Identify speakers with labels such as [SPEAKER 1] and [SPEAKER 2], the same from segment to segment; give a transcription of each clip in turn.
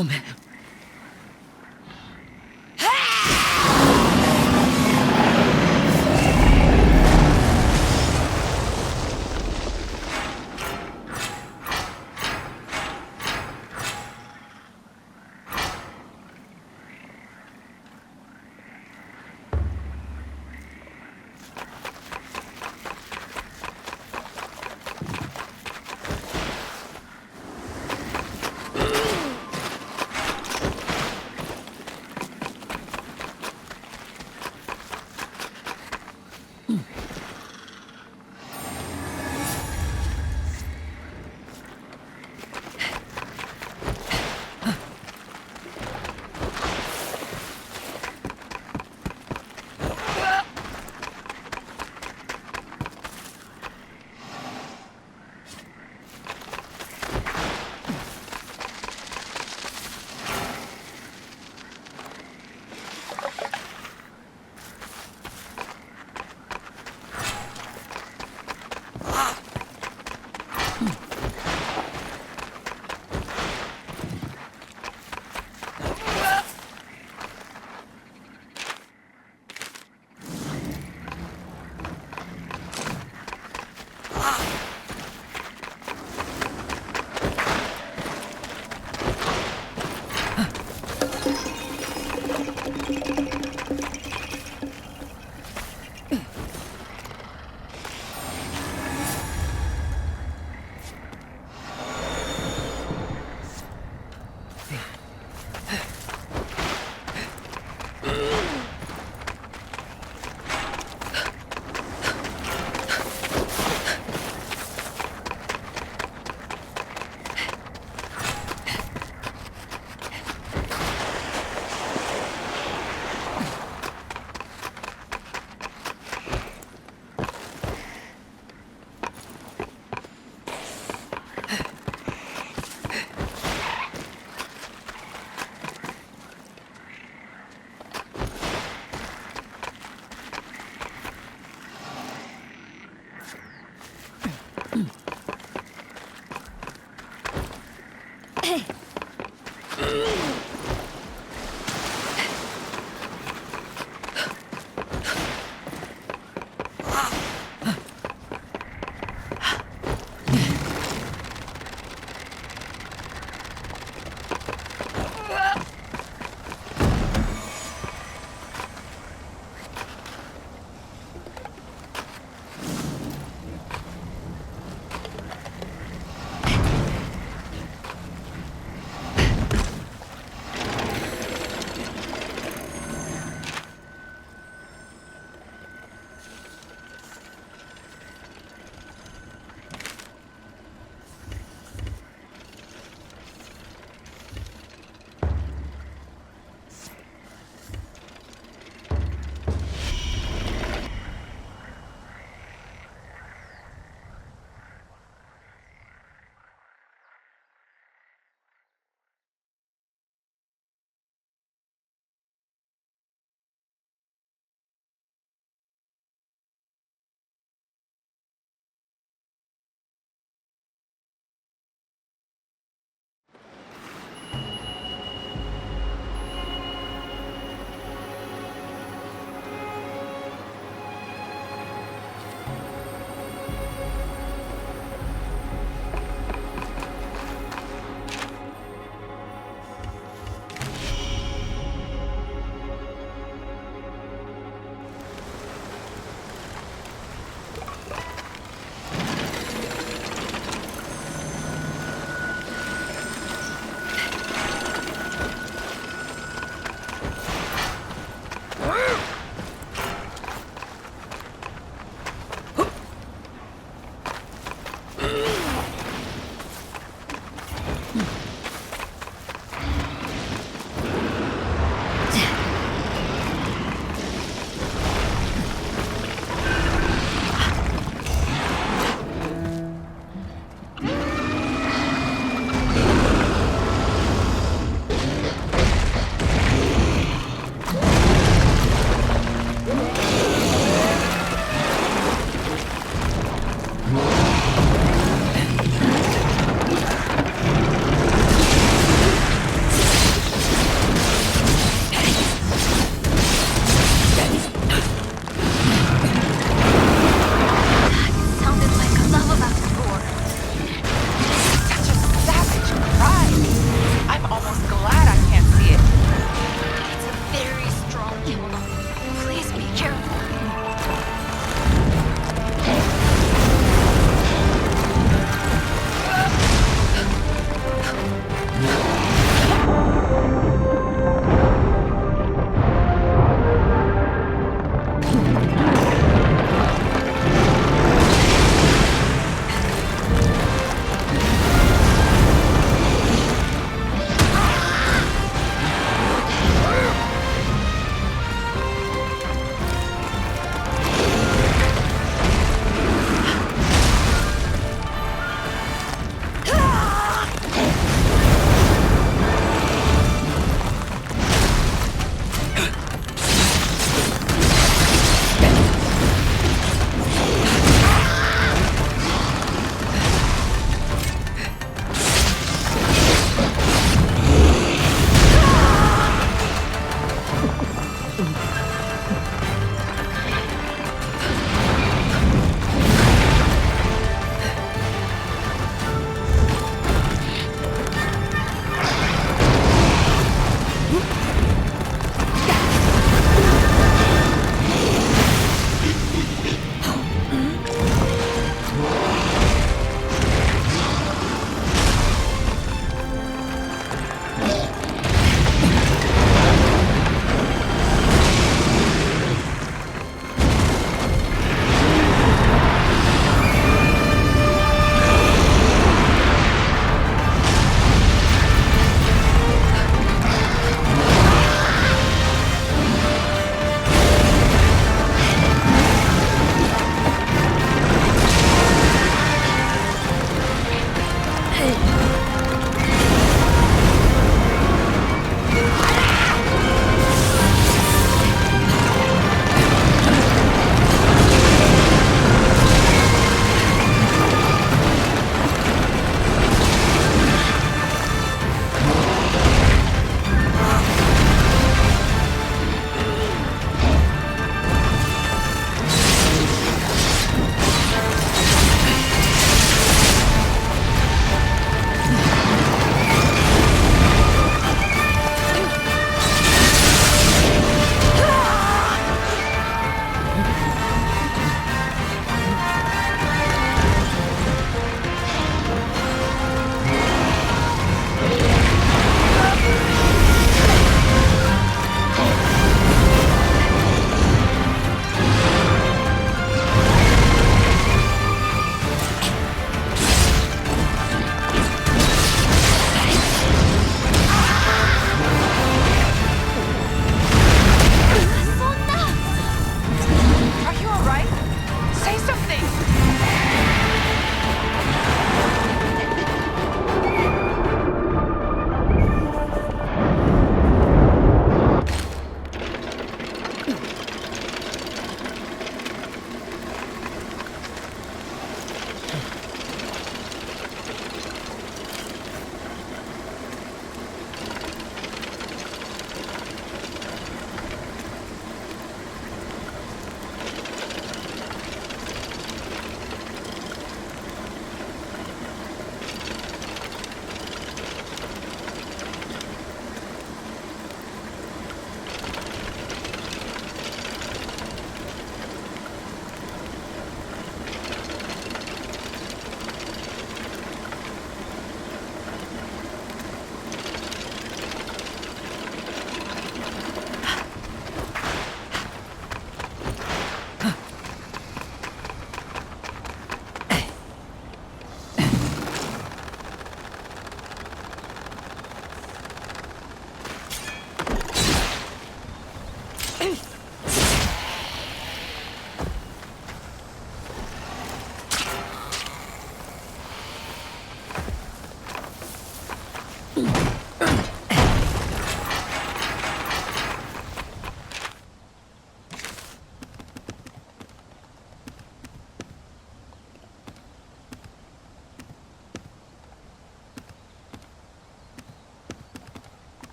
[SPEAKER 1] ごめん。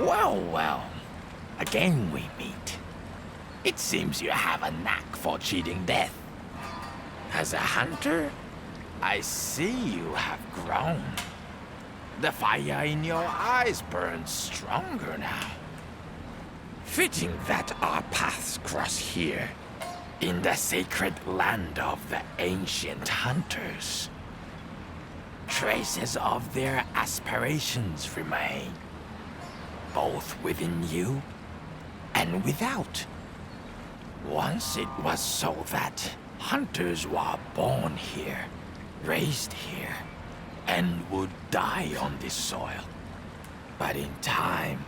[SPEAKER 1] Well, well. Again we meet. It seems you have a knack for cheating death. As a hunter, I see you have grown. The fire in your eyes burns stronger now. Fitting that our paths cross here, in the sacred land of the ancient hunters. Traces of their aspirations remain, both within you and without. Once it was so that hunters were born here, raised here, and would die on this soil. But in time,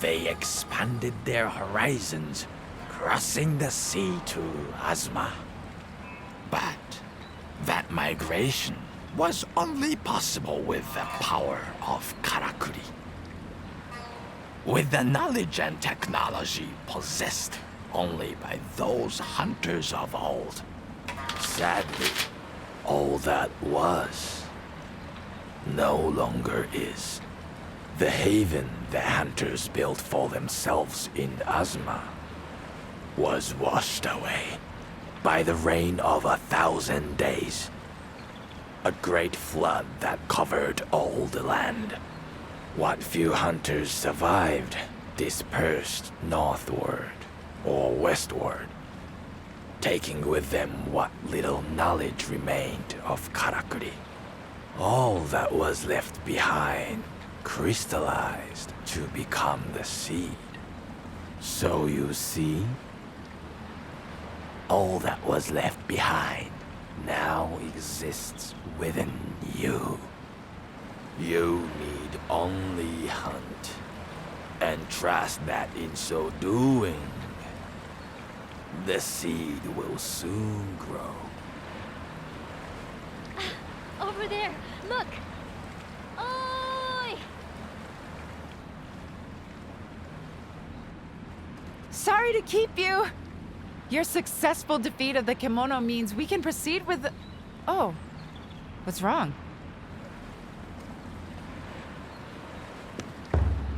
[SPEAKER 1] they expanded their horizons, crossing the sea to Azuma. But that migration was only possible with the power of Karakuri. With the knowledge and technology possessed only by those hunters of old. Sadly, all that was no longer is. The haven the hunters built for themselves in Azuma was washed away by the rain of 1,000 days. A great flood that covered all the land. What few hunters survived dispersed northward or westward, taking with them what little knowledge remained of Karakuri. All that was left behind crystallized to become the seed. So you see, all that was left behind now exists within you. You need only hunt, and trust that in so doing, the seed will soon grow.
[SPEAKER 2] Over there! Look! Oi!
[SPEAKER 3] Sorry to keep you. Your successful defeat of the kimono means we can proceed with the... Oh. What's wrong?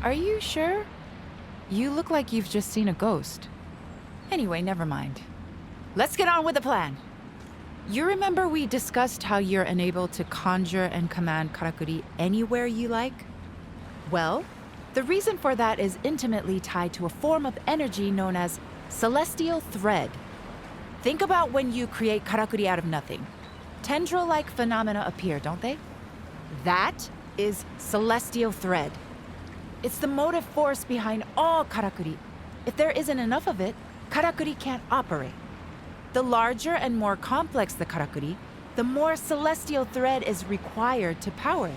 [SPEAKER 3] Are you sure? You look like you've just seen a ghost. Anyway, never mind. Let's get on with the plan. You remember we discussed how you're enabled to conjure and command Karakuri anywhere you like? Well, the reason for that is intimately tied to a form of energy known as celestial thread. Think about when you create Karakuri out of nothing. Tendril-like phenomena appear, don't they? That is celestial thread. It's the motive force behind all Karakuri. If there isn't enough of it, Karakuri can't operate. The larger and more complex the Karakuri, the more celestial thread is required to power it.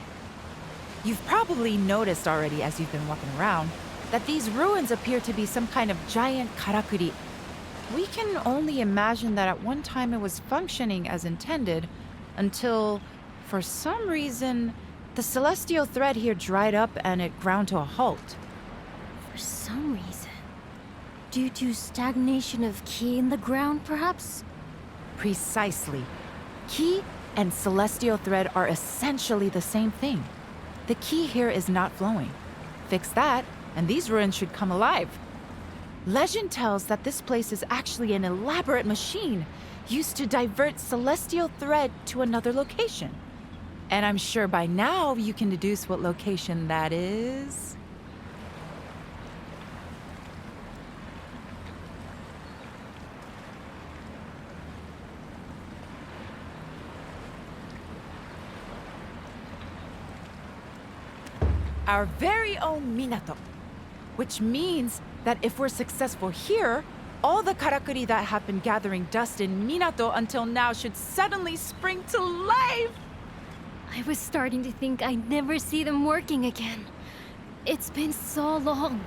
[SPEAKER 3] You've probably noticed already as you've been walking around that these ruins appear to be some kind of giant Karakuri. We can only imagine that at one time it was functioning as intended until, for some reason, the celestial thread here dried up and it ground to a halt.
[SPEAKER 2] For some reason. Due to stagnation of ki in the ground, perhaps?
[SPEAKER 3] Precisely. Ki and celestial thread are essentially the same thing. The ki here is not flowing. Fix that, and these ruins should come alive. Legend tells that this place is actually an elaborate machine used to divert celestial thread to another location. And I'm sure by now you can deduce what location that is. Our very own Minato. Which means that if we're successful here, all the Karakuri that have been gathering dust in Minato until now should suddenly spring to life!
[SPEAKER 2] I was starting to think I'd never see them working again. It's been so long.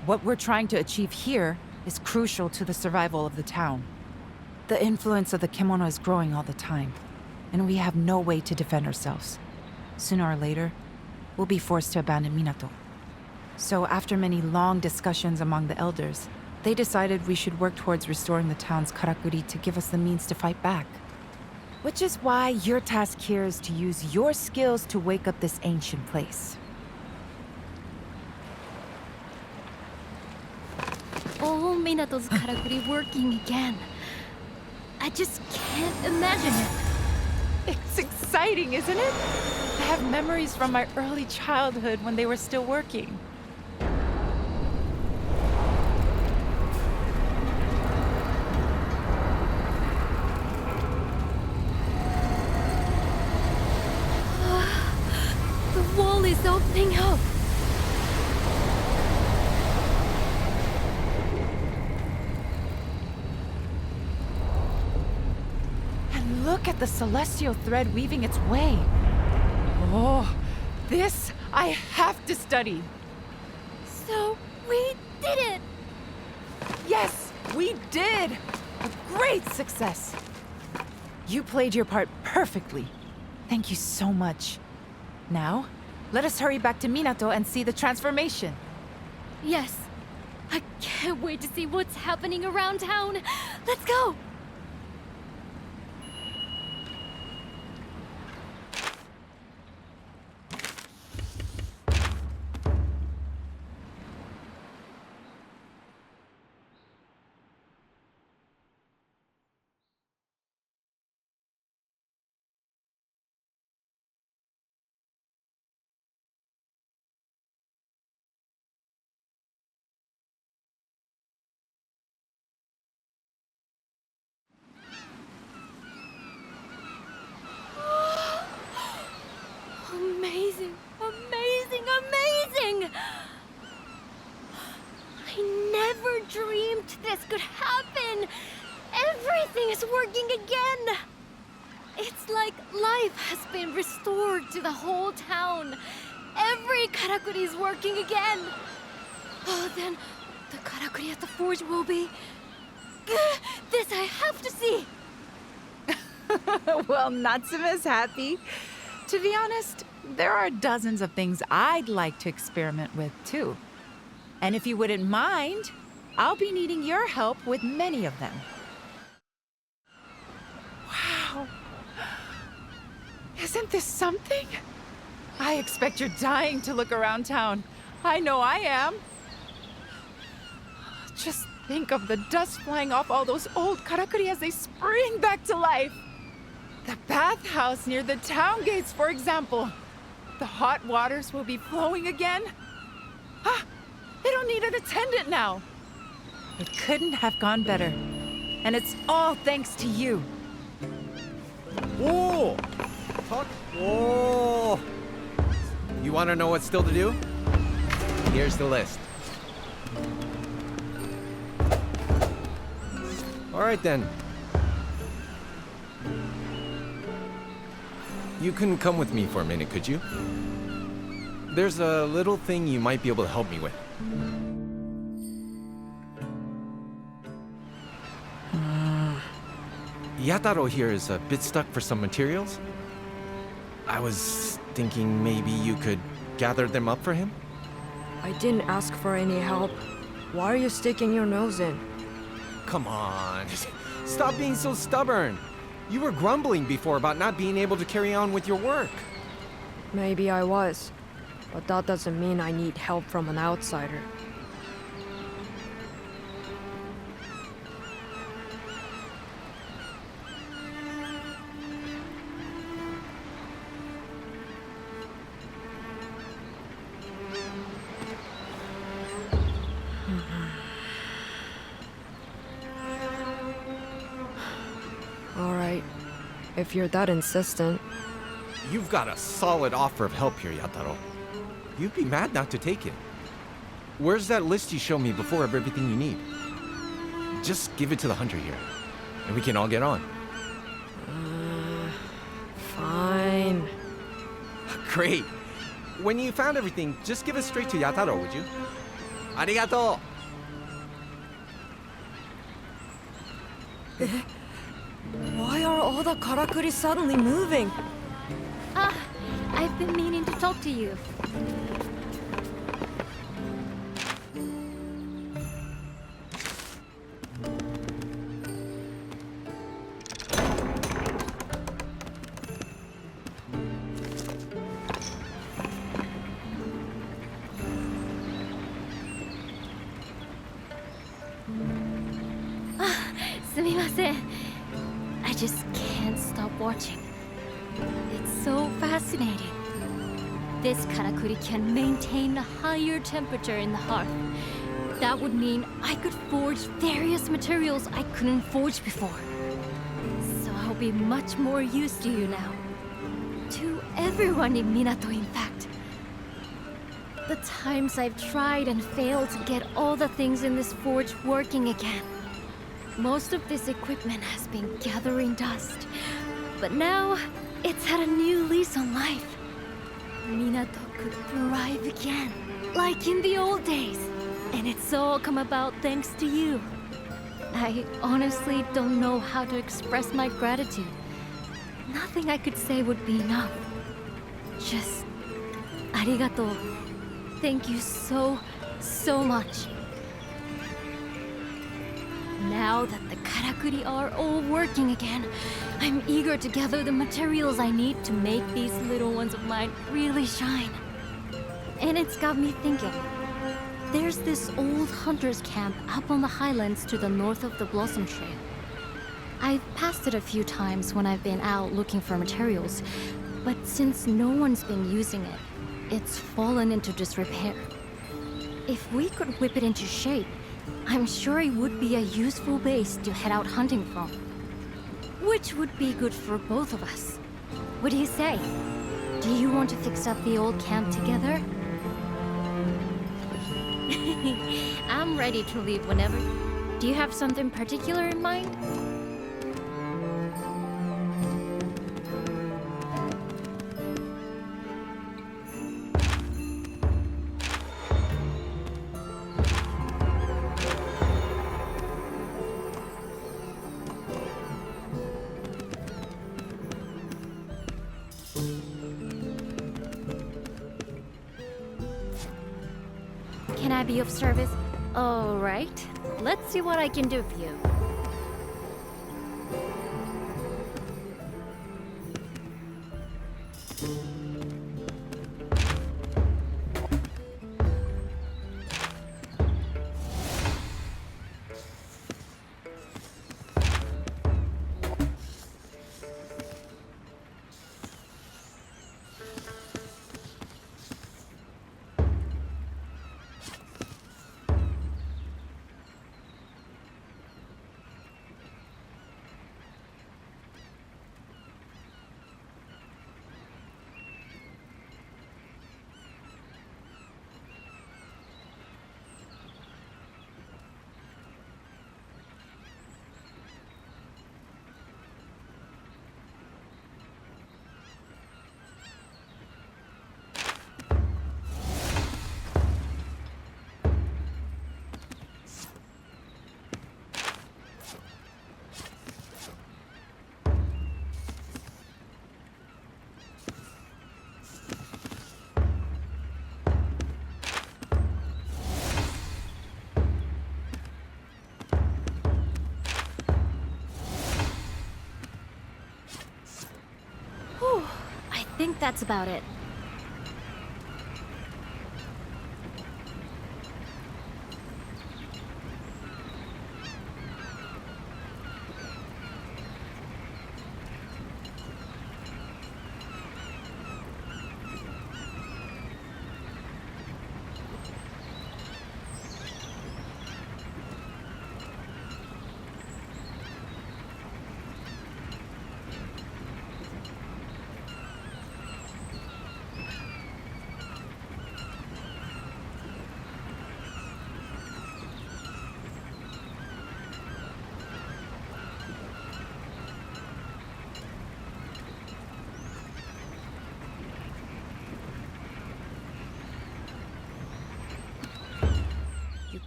[SPEAKER 3] What we're trying to achieve here is crucial to the survival of the town. The influence of the kimono is growing all the time, and we have no way to defend ourselves. Sooner or later, we'll be forced to abandon Minato. So after many long discussions among the elders, they decided we should work towards restoring the town's Karakuri to give us the means to fight back. Which is why your task here is to use your skills to wake up this ancient place.
[SPEAKER 2] Minato's karakuri working again. I just can't imagine it.
[SPEAKER 3] It's exciting, isn't it? I have memories from my early childhood when they were still working.
[SPEAKER 2] The wall is opening up.
[SPEAKER 3] And look at the celestial thread weaving its way. Oh, this I have to study.
[SPEAKER 2] So, we did it!
[SPEAKER 3] Yes, we did! A great success! You played your part perfectly. Thank you so much. Now, let us hurry back to Minato and see the transformation.
[SPEAKER 2] Yes. I can't wait to see what's happening around town. Let's go! Amazing, amazing, amazing! I never dreamed this could happen! Everything is working again! It's like life has been restored to the whole town. Every karakuri is working again. Oh, then the karakuri at the forge will be... This I have to see!
[SPEAKER 3] Well, Natsume's happy. To be honest, there are dozens of things I'd like to experiment with, too. And if you wouldn't mind, I'll be needing your help with many of them. Wow. Isn't this something? I expect you're dying to look around town. I know I am. Just think of the dust flying off all those old karakuri as they spring back to life. The bathhouse near the town gates, for example. The hot waters will be flowing again. Ah, they don't need an attendant now. It couldn't have gone better. And it's all thanks to you.
[SPEAKER 4] Whoa! Whoa! You want to know what's still to do? Here's the list. All right then. You couldn't come with me for a minute, could you? There's a little thing you might be able to help me with. Yataro here is a bit stuck for some materials. I was thinking maybe you could gather them up for him?
[SPEAKER 5] I didn't ask for any help. Why are you sticking your nose in?
[SPEAKER 4] Come on. Stop being so stubborn. You were grumbling before about not being able to carry on with your work.
[SPEAKER 5] Maybe I was, but that doesn't mean I need help from an outsider. All right, if you're that insistent.
[SPEAKER 4] You've got a solid offer of help here, Yataro. You'd be mad not to take it. Where's that list you showed me before of everything you need? Just give it to the hunter here, and we can all get on.
[SPEAKER 5] Fine.
[SPEAKER 4] Great. When you found everything, just give it straight to Yataro, would you? Arigato!
[SPEAKER 5] Why are all the karakuri suddenly moving?
[SPEAKER 2] Ah, I've been meaning to talk to you. Sumimasen. I just can't stop watching. It's so fascinating. This karakuri can maintain a higher temperature in the hearth. That would mean I could forge various materials I couldn't forge before. So I'll be much more used to you now. To everyone in Minato, in fact. The times I've tried and failed to get all the things in this forge working again. Most of this equipment has been gathering dust. But now, it's had a new lease on life. Minato could thrive again, like in the old days. And it's all come about thanks to you. I honestly don't know how to express my gratitude. Nothing I could say would be enough. Just, arigato. Thank you so, so much. Now that the karakuri are all working again, I'm eager to gather the materials I need to make these little ones of mine really shine. And it's got me thinking. There's this old hunter's camp up on the highlands to the north of the Blossom Trail. I've passed it a few times when I've been out looking for materials, but since no one's been using it, it's fallen into disrepair. If we could whip it into shape, I'm sure it would be a useful base to head out hunting from. Which would be good for both of us. What do you say? Do you want to fix up the old camp together? I'm ready to leave whenever. Do you have something particular in mind? Can I be of service? All right. Let's see what I can do for you. I think that's about it.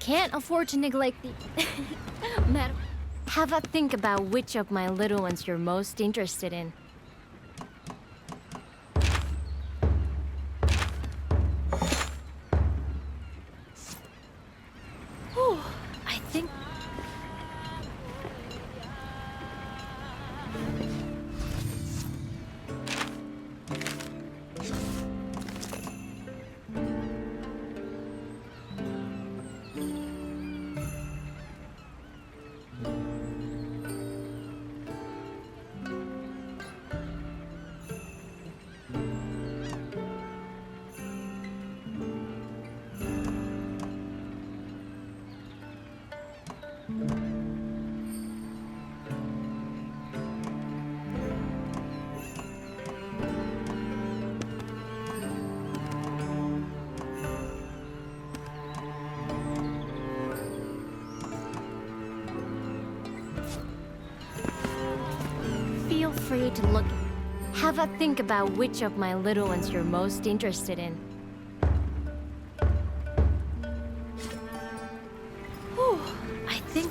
[SPEAKER 2] Can't afford to neglect the... Madam, have a think about which of my little ones you're most interested in. Whew, I think... free to look. Have a think about which of my little ones you're most interested in. Whew, I think.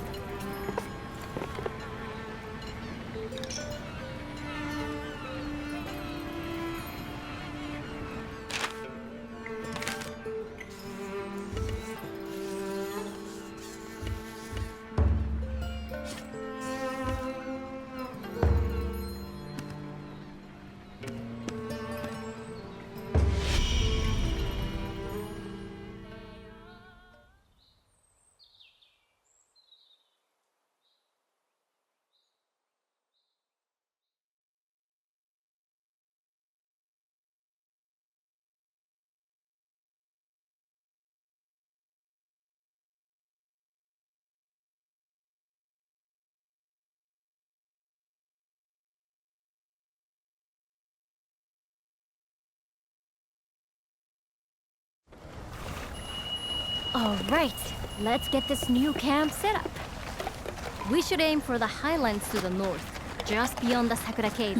[SPEAKER 2] All right, let's get this new camp set up. We should aim for the highlands to the north, just beyond the Sakura Cave.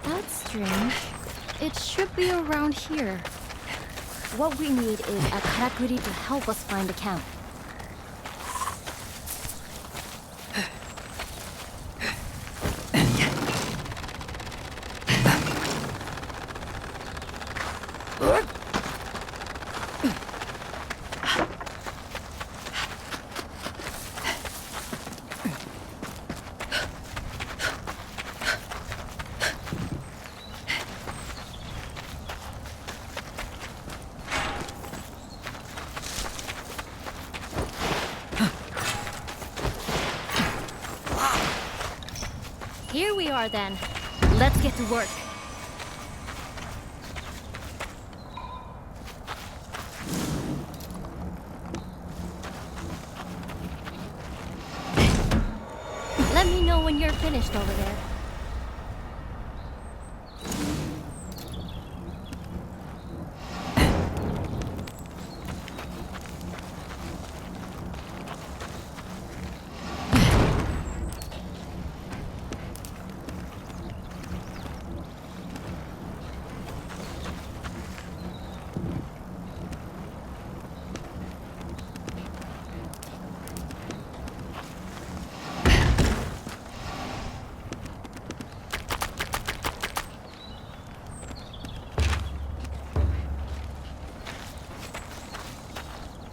[SPEAKER 2] That's strange. It should be around here. What we need is a karakuri to help us find the camp. Here we are then. Let's get to work. Let me know when you're finished over there.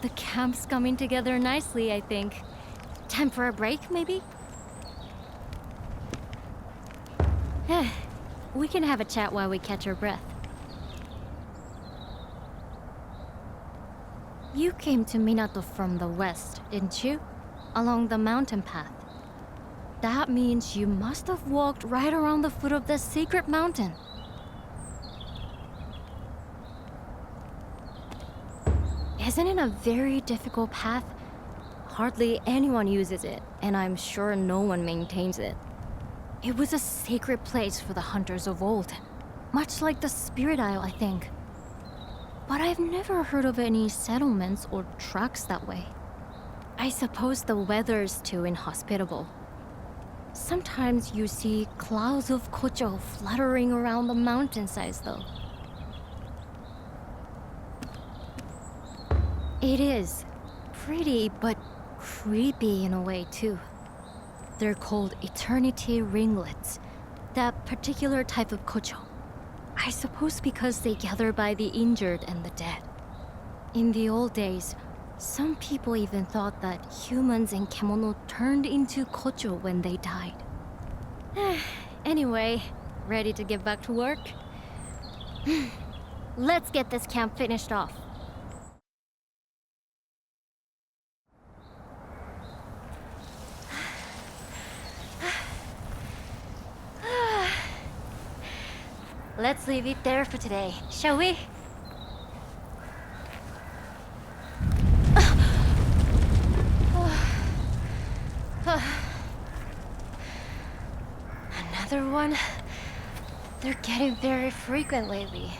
[SPEAKER 2] The camp's coming together nicely, I think. Time for a break, maybe? We can have a chat while we catch our breath. You came to Minato from the west, didn't you? Along the mountain path. That means you must have walked right around the foot of this secret mountain. Isn't it a very difficult path? Hardly anyone uses it, and I'm sure no one maintains it. It was a sacred place for the hunters of old, much like the Spirit Isle, I think. But I've never heard of any settlements or tracks that way. I suppose the weather's too inhospitable. Sometimes you see clouds of kocho fluttering around the mountainsides, though. It is pretty, but creepy in a way, too. They're called eternity ringlets, that particular type of kocho. I suppose because they gather by the injured and the dead. In the old days, some people even thought that humans in kemono turned into kocho when they died. Anyway, ready to get back to work? Let's get this camp finished off. Let's leave it there for today, shall we? Another one? They're getting very frequent lately.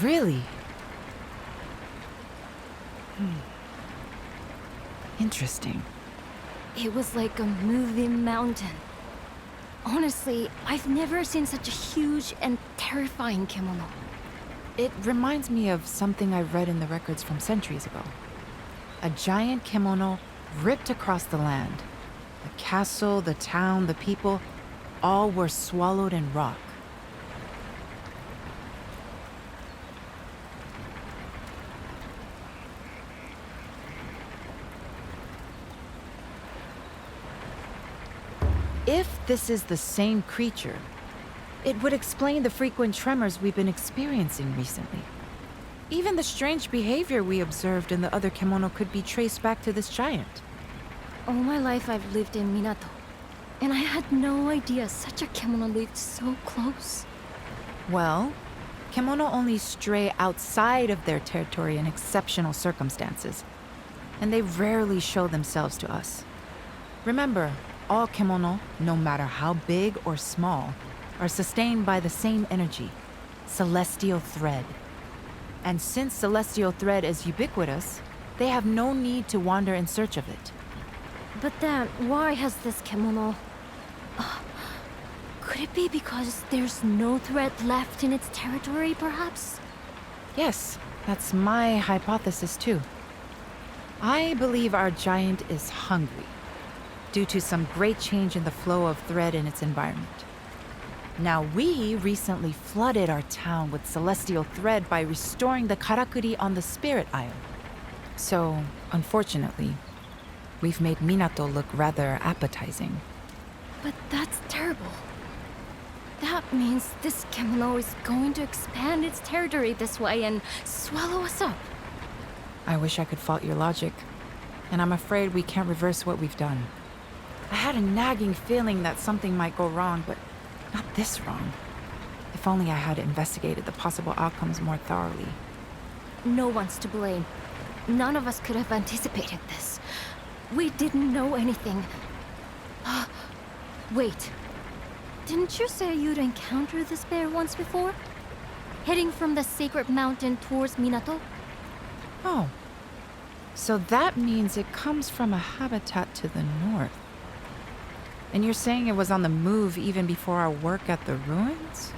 [SPEAKER 3] Really? Interesting.
[SPEAKER 2] It was like a moving mountain. Honestly, I've never seen such a huge and terrifying kimono.
[SPEAKER 3] It reminds me of something I read in the records from centuries ago. A giant kimono ripped across the land. The castle, the town, the people, all were swallowed in rock. If this is the same creature, it would explain the frequent tremors we've been experiencing recently. Even the strange behavior we observed in the other kimono could be traced back to this giant.
[SPEAKER 2] All my life I've lived in Minato, and I had no idea such a kimono lived so close.
[SPEAKER 3] Well, kimono only stray outside of their territory in exceptional circumstances, and they rarely show themselves to us. Remember, all kimono, no matter how big or small, are sustained by the same energy, celestial thread. And since celestial thread is ubiquitous, they have no need to wander in search of it.
[SPEAKER 2] But then, why has this kimono... could it be because there's no thread left in its territory, perhaps?
[SPEAKER 3] Yes, that's my hypothesis too. I believe our giant is hungry, due to some great change in the flow of thread in its environment. Now, we recently flooded our town with celestial thread by restoring the karakuri on the Spirit Isle. So, unfortunately, we've made Minato look rather appetizing.
[SPEAKER 2] But that's terrible. That means this kimono is going to expand its territory this way and swallow us up.
[SPEAKER 3] I wish I could fault your logic, and I'm afraid we can't reverse what we've done. I had a nagging feeling that something might go wrong, but not this wrong. If If only I had investigated the possible outcomes more thoroughly.
[SPEAKER 2] No one's to blame. None of us could have anticipated this. We didn't know anything. Wait. Didn't you say you'd encountered this bear once before? Heading from the sacred mountain towards Minato?
[SPEAKER 3] Oh. So that means it comes from a habitat to the north. And you're saying it was on the move even before our work at the ruins?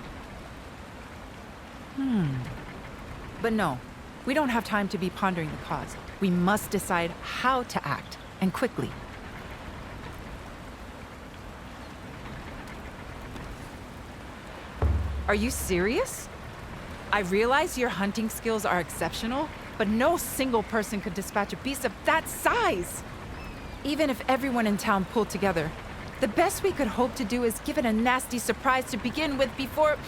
[SPEAKER 3] But no, we don't have time to be pondering the cause. We must decide how to act, and quickly. Are you serious? I realize your hunting skills are exceptional, but no single person could dispatch a beast of that size! Even if everyone in town pulled together, the best we could hope to do is give it a nasty surprise to begin with before...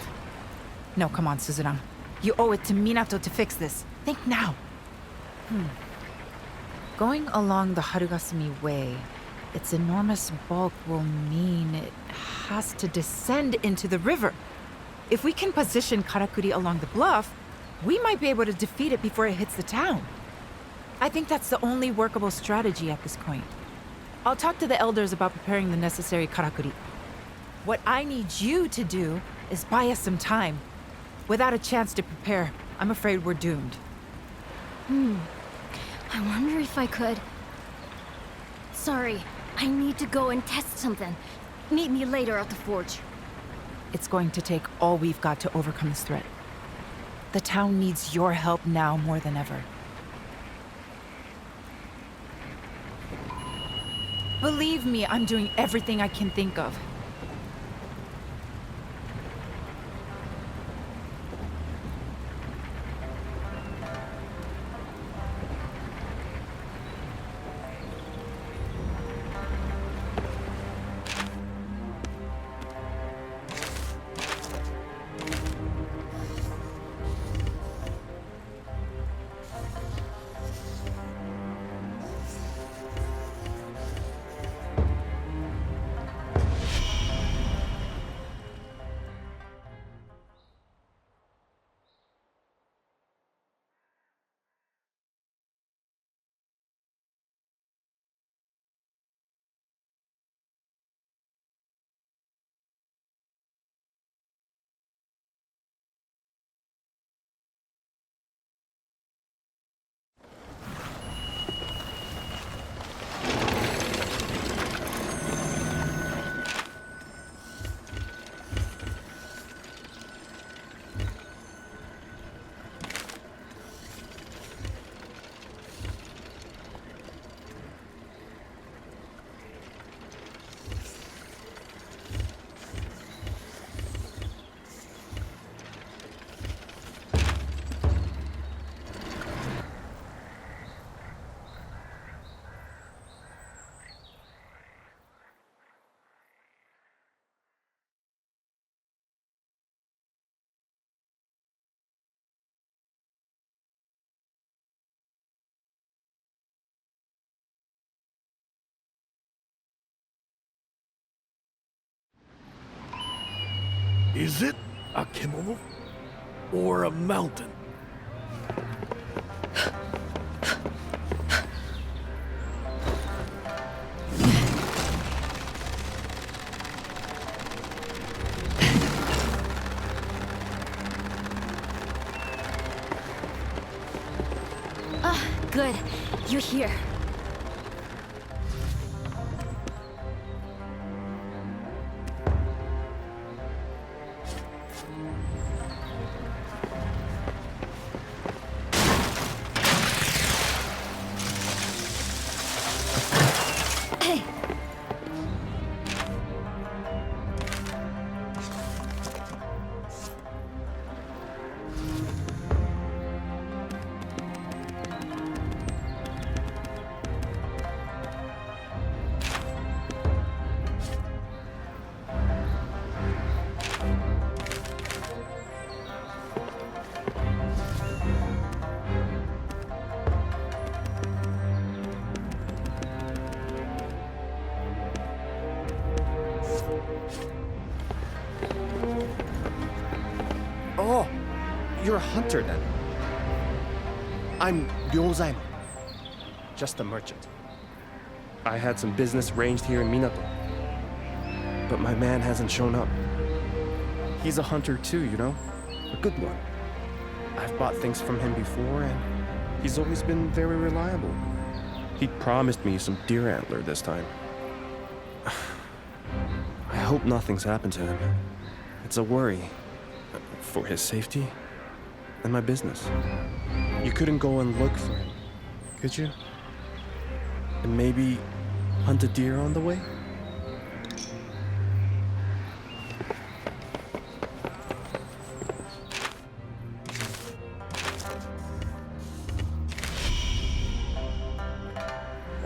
[SPEAKER 3] No, come on, Suzurang. You owe it to Minato to fix this. Think now. Going along the Harugasumi Way, its enormous bulk will mean it has to descend into the river. If we can position Karakuri along the bluff, we might be able to defeat it before it hits the town. I think that's the only workable strategy at this point. I'll talk to the elders about preparing the necessary Karakuri. What I need you to do is buy us some time. Without a chance to prepare, I'm afraid we're doomed.
[SPEAKER 2] I wonder if I could... Sorry, I need to go and test something. Meet me later at the forge.
[SPEAKER 3] It's going to take all we've got to overcome this threat. The town needs your help now more than ever. Believe me, I'm doing everything I can think of.
[SPEAKER 6] Is it a kemono or a mountain?
[SPEAKER 2] Good. You're here.
[SPEAKER 7] you're a hunter then. I'm Ryozaemon, just a merchant. I had some business arranged here in Minato, but my man hasn't shown up. He's a hunter too, you know? A good one. I've bought things from him before, and he's always been very reliable. He promised me some deer antler this time. I hope nothing's happened to him. It's a worry. For his safety and my business. You couldn't go and look for him, could you? And maybe hunt a deer on the way?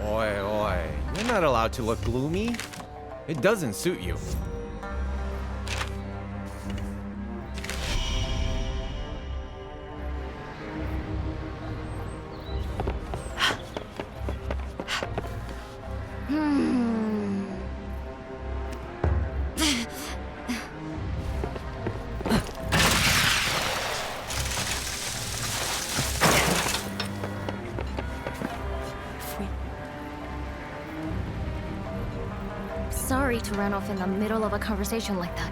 [SPEAKER 4] Oi, you're not allowed to look gloomy. It doesn't suit you.
[SPEAKER 2] Sorry to run off in the middle of a conversation like that,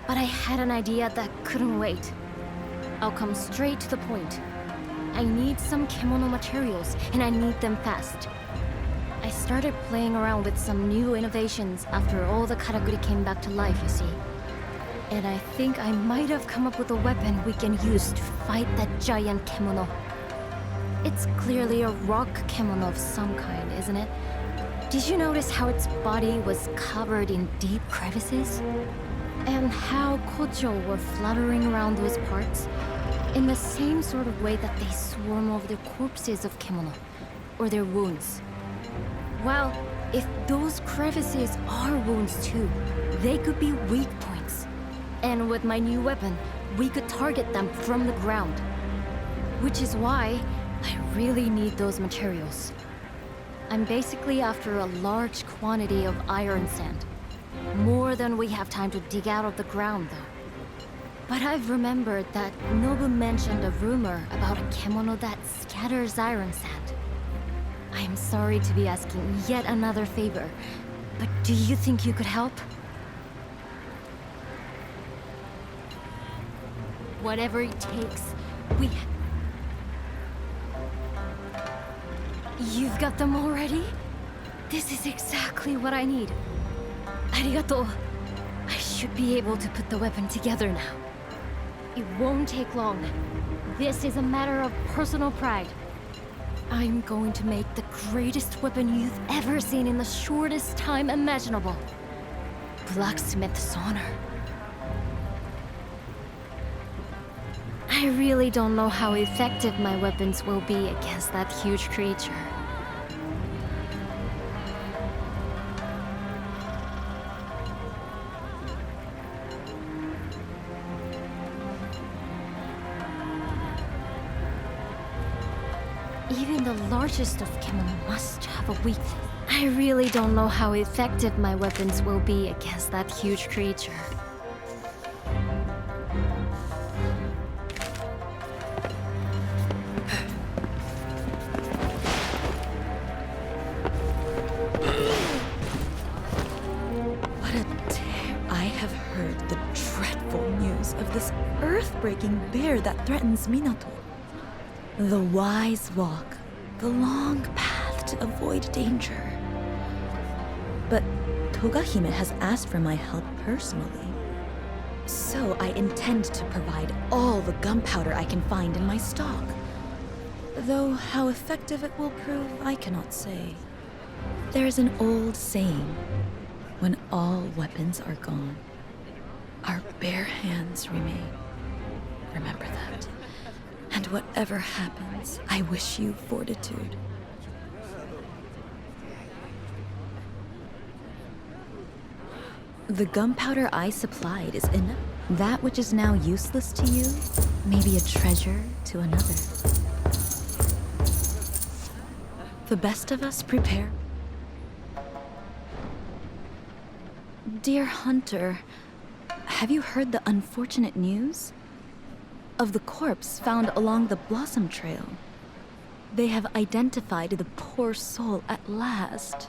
[SPEAKER 2] but I had an idea that couldn't wait. I'll come straight to the point. I need some kimono materials, and I need them fast. I started playing around with some new innovations after all the karakuri came back to life, you see. And I think I might have come up with a weapon we can use to fight that giant kimono. It's clearly a rock kimono of some kind, isn't it? Did you notice how its body was covered in deep crevices? And how kocho were fluttering around those parts? In the same sort of way that they swarm over the corpses of kimono, or their wounds. Well, if those crevices are wounds too, they could be weak points. And with my new weapon, we could target them from the ground. Which is why I really need those materials. I'm basically after a large quantity of iron sand. More than we have time to dig out of the ground, though. But I've remembered that Nobu mentioned a rumor about a kimono that scatters iron sand. I'm sorry to be asking yet another favor, but do you think you could help? Whatever it takes, You've got them already? This is exactly what I need. Arigato. I should be able to put the weapon together now. It won't take long. This is a matter of personal pride. I'm going to make the greatest weapon you've ever seen in the shortest time imaginable. Blacksmith's honor. I really don't know how effective my weapons will be against that huge creature. Even the largest of kimono must have a weakness. I really don't know how effective my weapons will be against that huge creature.
[SPEAKER 8] What a tear. I have heard the dreadful news of this earth-breaking bear that threatens Minato. The wise walk, the long path to avoid danger. But Togahime has asked for my help personally. So I intend to provide all the gunpowder I can find in my stock. Though how effective it will prove, I cannot say. There's an old saying, when all weapons are gone, our bare hands remain. Remember that. And whatever happens, I wish you fortitude. The gunpowder I supplied is enough. That which is now useless to you may be a treasure to another. The best of us prepare. Dear Hunter, have you heard the unfortunate news? of the corpse found along the Blossom Trail. They have identified the poor soul at last.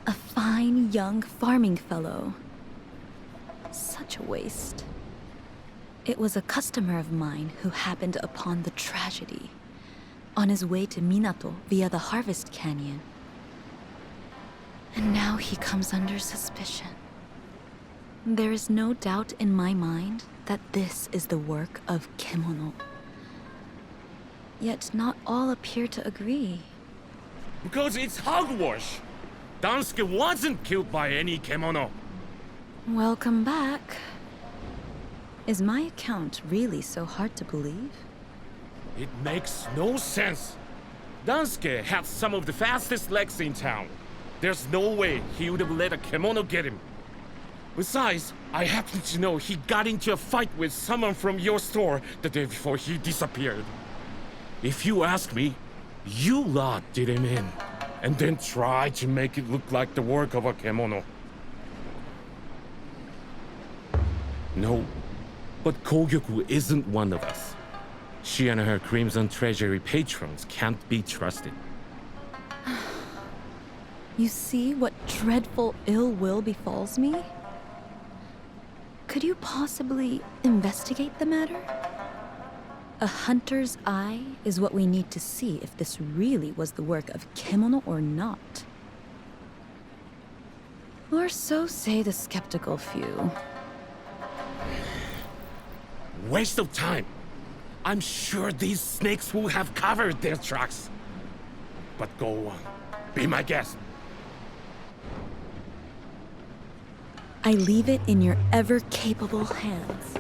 [SPEAKER 8] A fine young farming fellow. Such a waste. It was a customer of mine who happened upon the tragedy on his way to Minato via the Harvest Canyon. And now he comes under suspicion. There is no doubt in my mind that this is the work of Kemono. Yet not all appear to agree.
[SPEAKER 9] Because it's hogwash. Dansuke wasn't killed by any kemono.
[SPEAKER 8] Welcome back. Is my account really so hard to believe?
[SPEAKER 9] It makes no sense. Dansuke had some of the fastest legs in town. There's no way he would have let a kemono get him. Besides, I happen to know he got into a fight with someone from your store the day before he disappeared. If you ask me, you lot did him in, and then tried to make it look like the work of a kemono. No, but Kogyoku isn't one of us. She and her Crimson Treasury patrons can't be trusted.
[SPEAKER 8] You see what dreadful ill will befalls me? Could you possibly investigate the matter? A hunter's eye is what we need to see if this really was the work of Kemono or not. Or so say the skeptical few.
[SPEAKER 9] Waste of time. I'm sure these snakes will have covered their tracks. But go on. Be my guest.
[SPEAKER 8] I leave it in your ever-capable hands.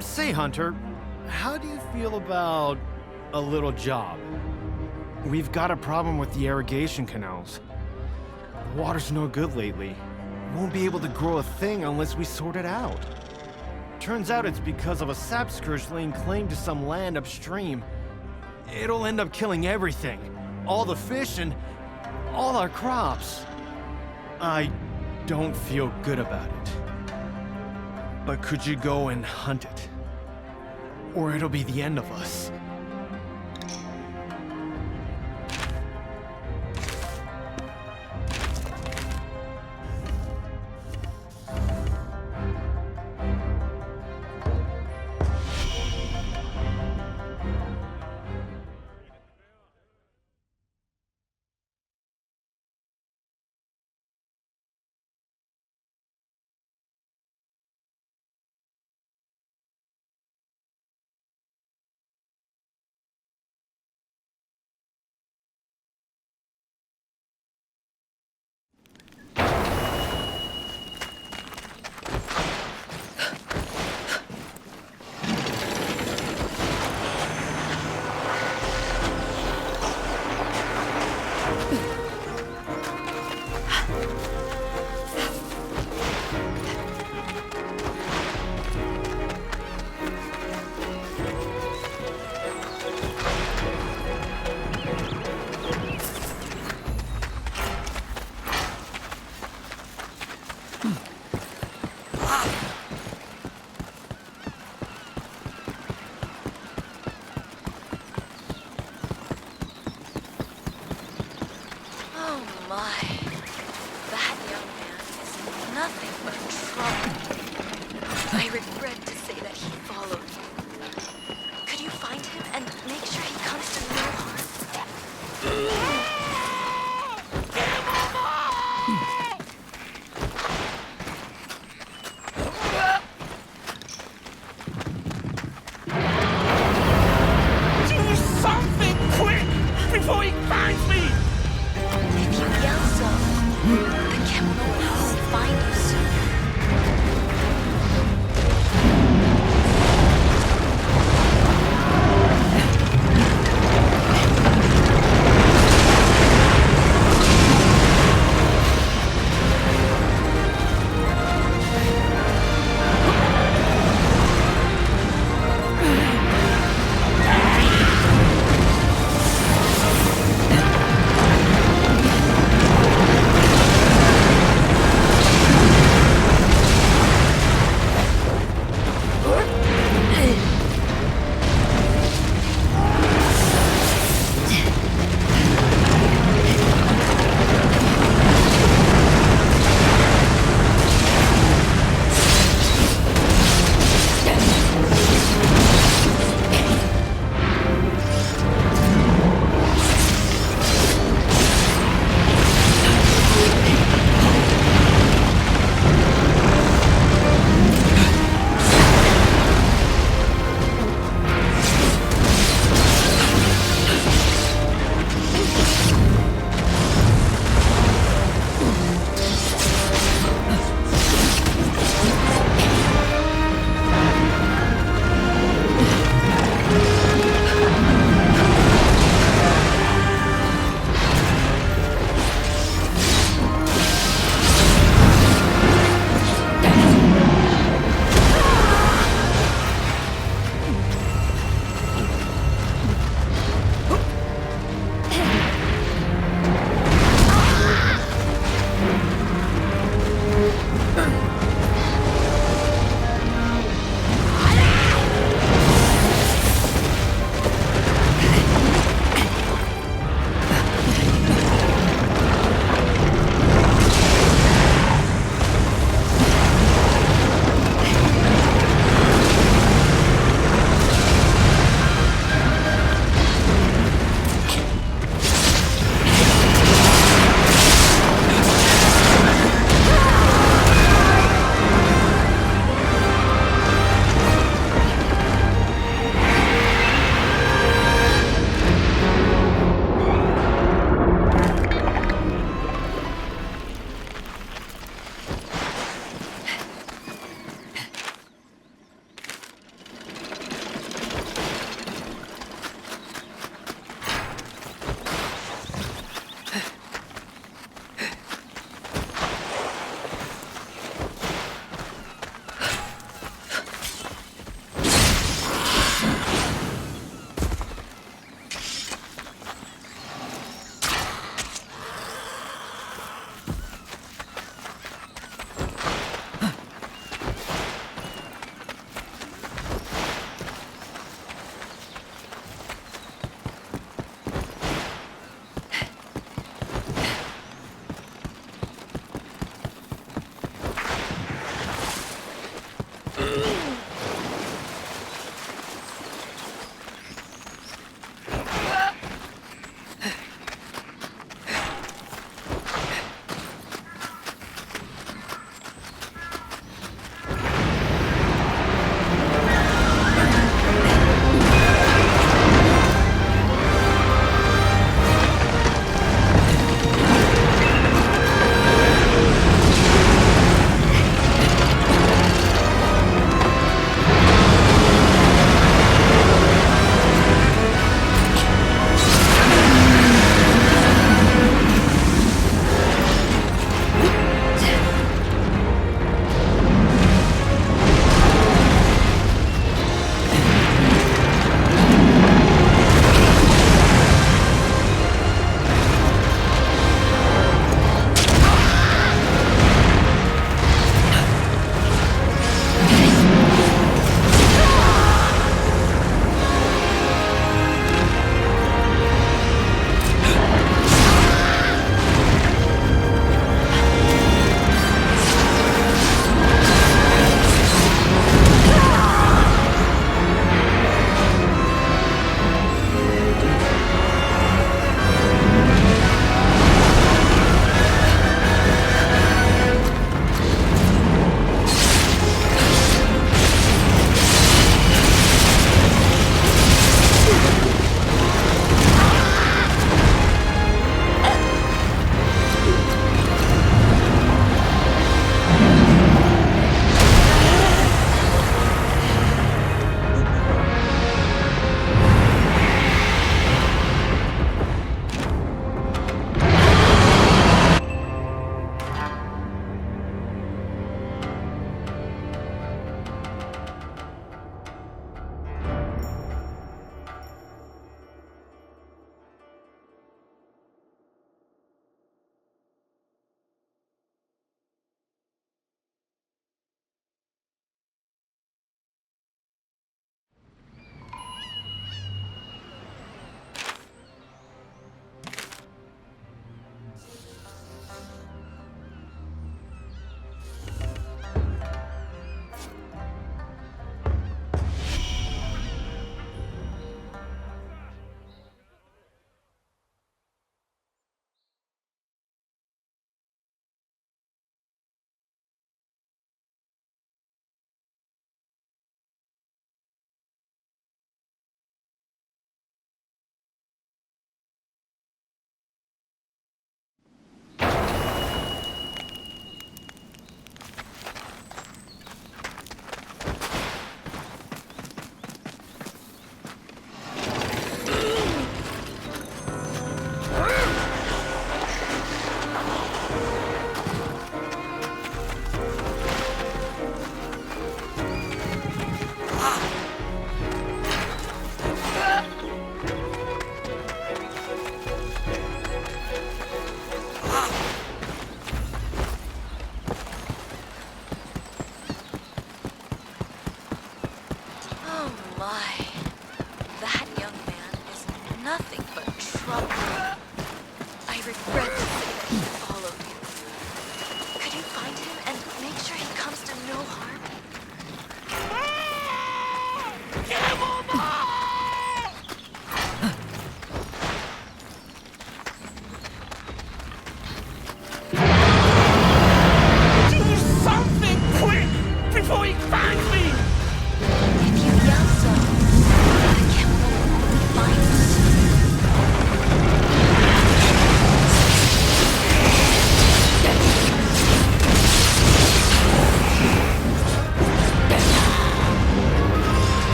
[SPEAKER 10] Say, Hunter, how do you feel about a little job? We've got a problem with the irrigation canals. The water's no good lately. Won't be able to grow a thing unless we sort it out. Turns out it's because of a sap scourge laying claim to some land upstream. It'll end up killing everything. All the fish and all our crops. I don't feel good about it. But could you go and hunt it? Or it'll be the end of us.
[SPEAKER 8] I regret to say that he followed you. Could you find him and make sure he comes to no harm?
[SPEAKER 9] Do something quick before he finds me!
[SPEAKER 8] If you yell so, the Kemono will find you soon.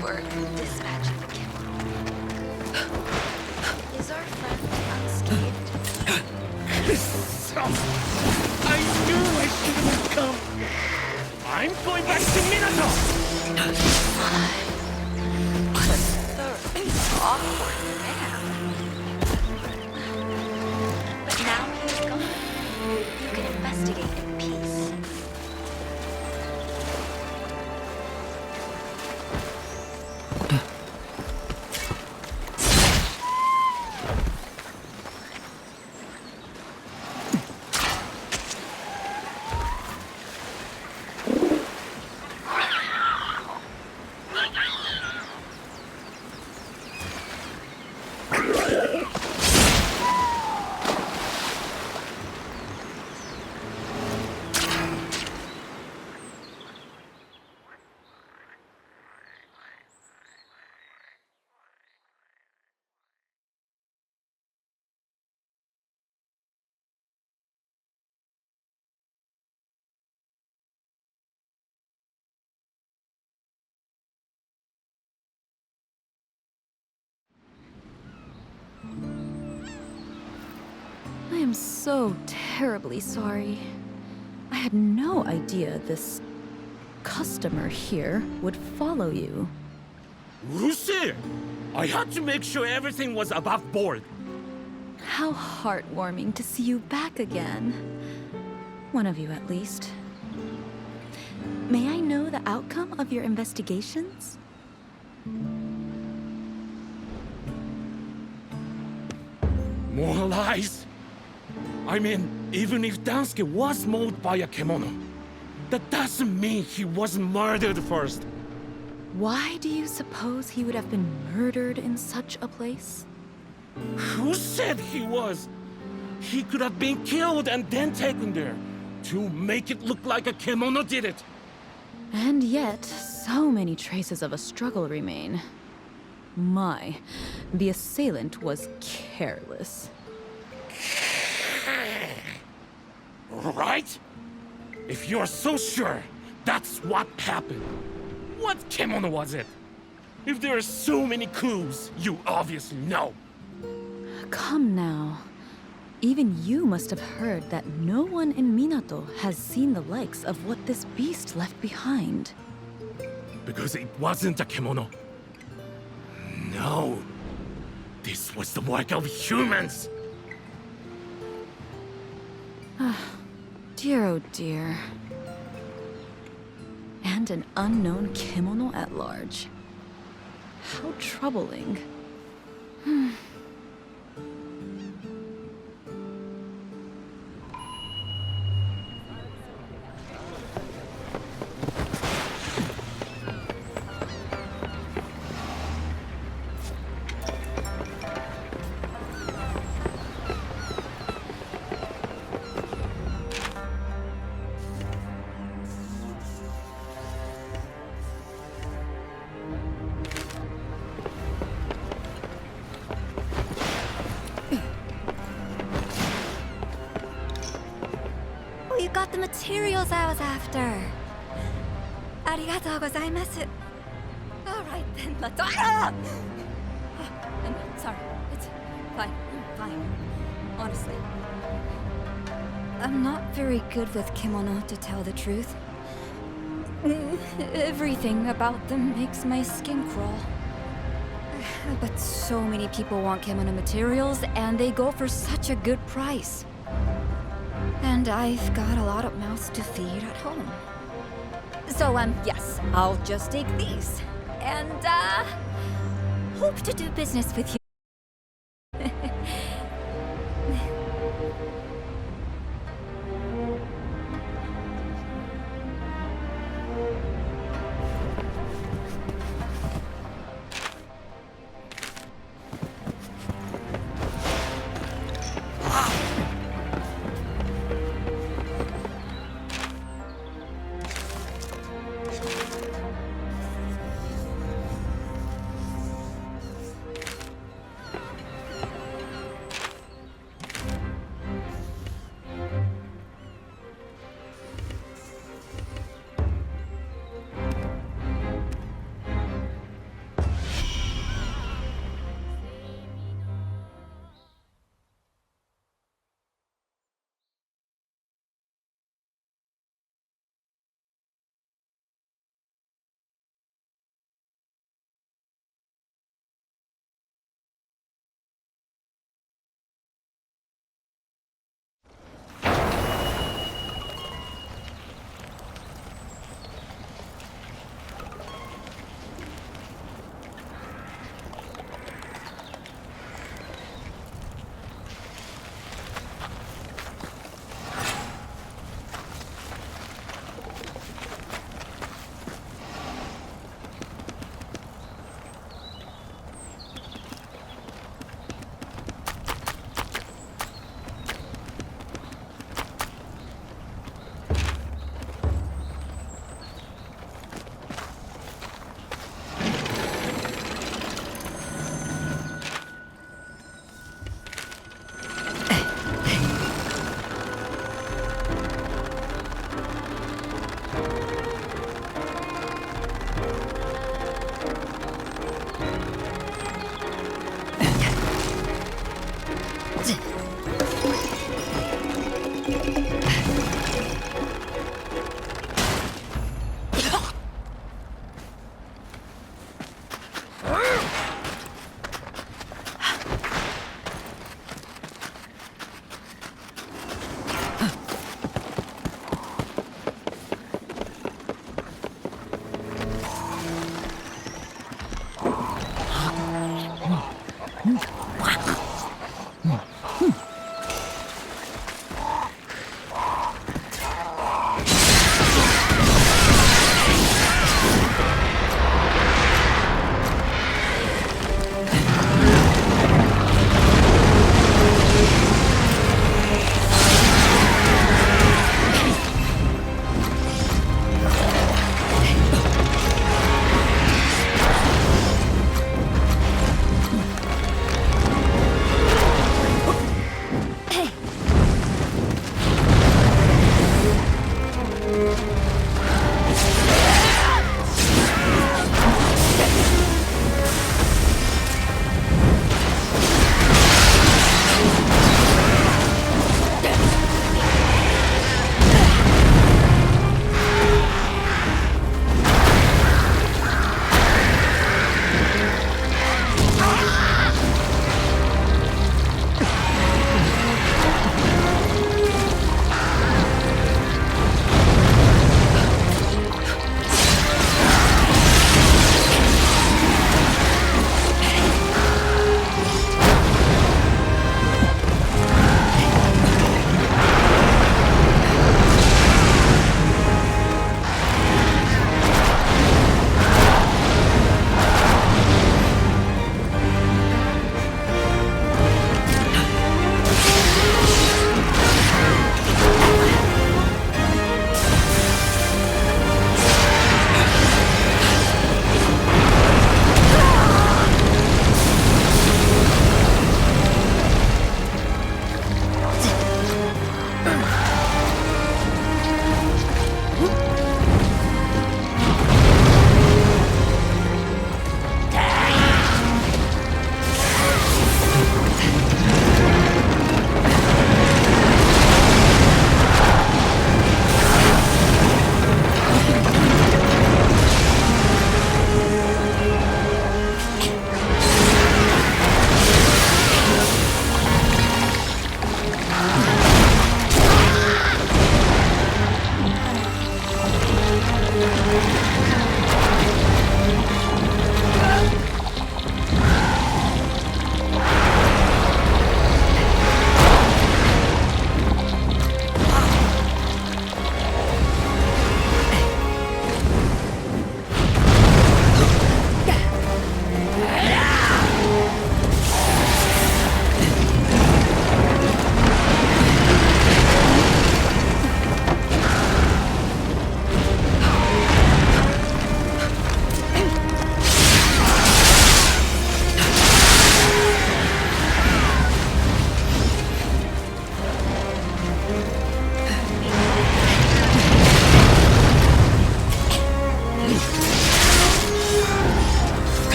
[SPEAKER 8] for dispatching the kimono. Is our friend unscathed?
[SPEAKER 9] I knew I shouldn't have come. I'm going back to Minato.
[SPEAKER 8] What a thoroughly awkward man. But now he's gone. You can investigate in peace.
[SPEAKER 11] I am so terribly sorry. I had no idea this customer here would follow you.
[SPEAKER 9] Lucy! I had to make sure everything was above board.
[SPEAKER 11] How heartwarming to see you back again. One of you at least. May I know the outcome of your investigations?
[SPEAKER 9] More lies? I mean, even if Dansuke was mauled by a kimono, that doesn't mean he wasn't murdered first.
[SPEAKER 11] Why do you suppose he would have been murdered in such a place?
[SPEAKER 9] Who said he was? He could have been killed and then taken there to make it look like a kimono did it.
[SPEAKER 11] And yet, so many traces of a struggle remain. My, the assailant was careless.
[SPEAKER 9] Right? If you're so sure that's what happened, what kimono was it? If there are so many clues, you obviously know.
[SPEAKER 11] Come now. Even you must have heard that no one in Minato has seen the likes of what this beast left behind.
[SPEAKER 9] Because it wasn't a kimono. No. This was the work of humans.
[SPEAKER 11] Dear oh dear. And an unknown kimono at large. How troubling.
[SPEAKER 2] You got the materials I was after. Arigatou gozaimasu. All right then, let's. I'm sorry. It's fine. I'm fine. Honestly, I'm not very good with kimono, to tell the truth. Everything about them makes my skin crawl. But so many people want kimono materials, and they go for such a good price. And I've got a lot of mouths to feed at home. So, yes, I'll just take these. And, hope to do business with you.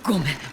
[SPEAKER 8] ごめん。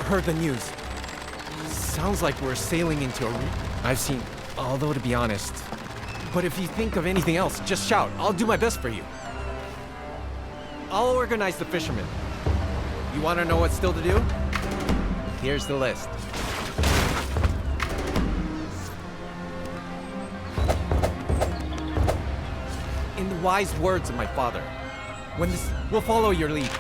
[SPEAKER 4] heard the news. Sounds like we're sailing into a... I've seen... Although, to be honest... But if you think of anything else, just shout. I'll do my best for you. I'll organize the fishermen. You want to know what's still to do? Here's the list. In the wise words of my father, when this... We'll follow your lead.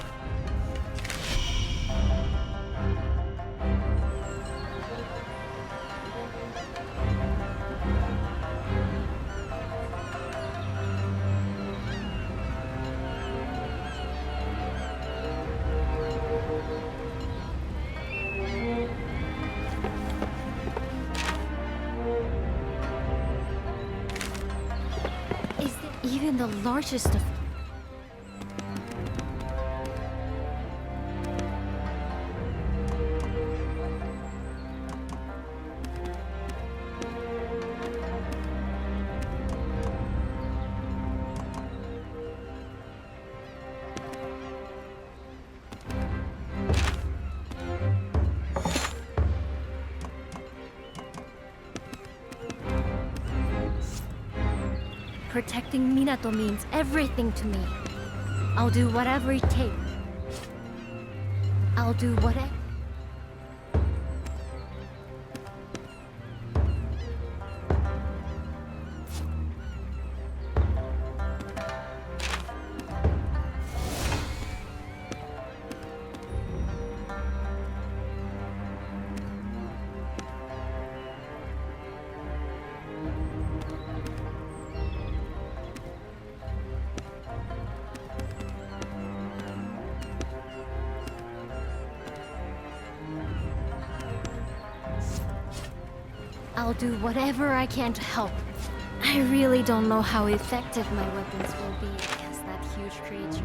[SPEAKER 2] Even the largest of... Protecting Minato means everything to me. I'll do whatever it takes. I'll do whatever... I'll do whatever I can to help. I really don't know how effective my weapons will be against that huge creature.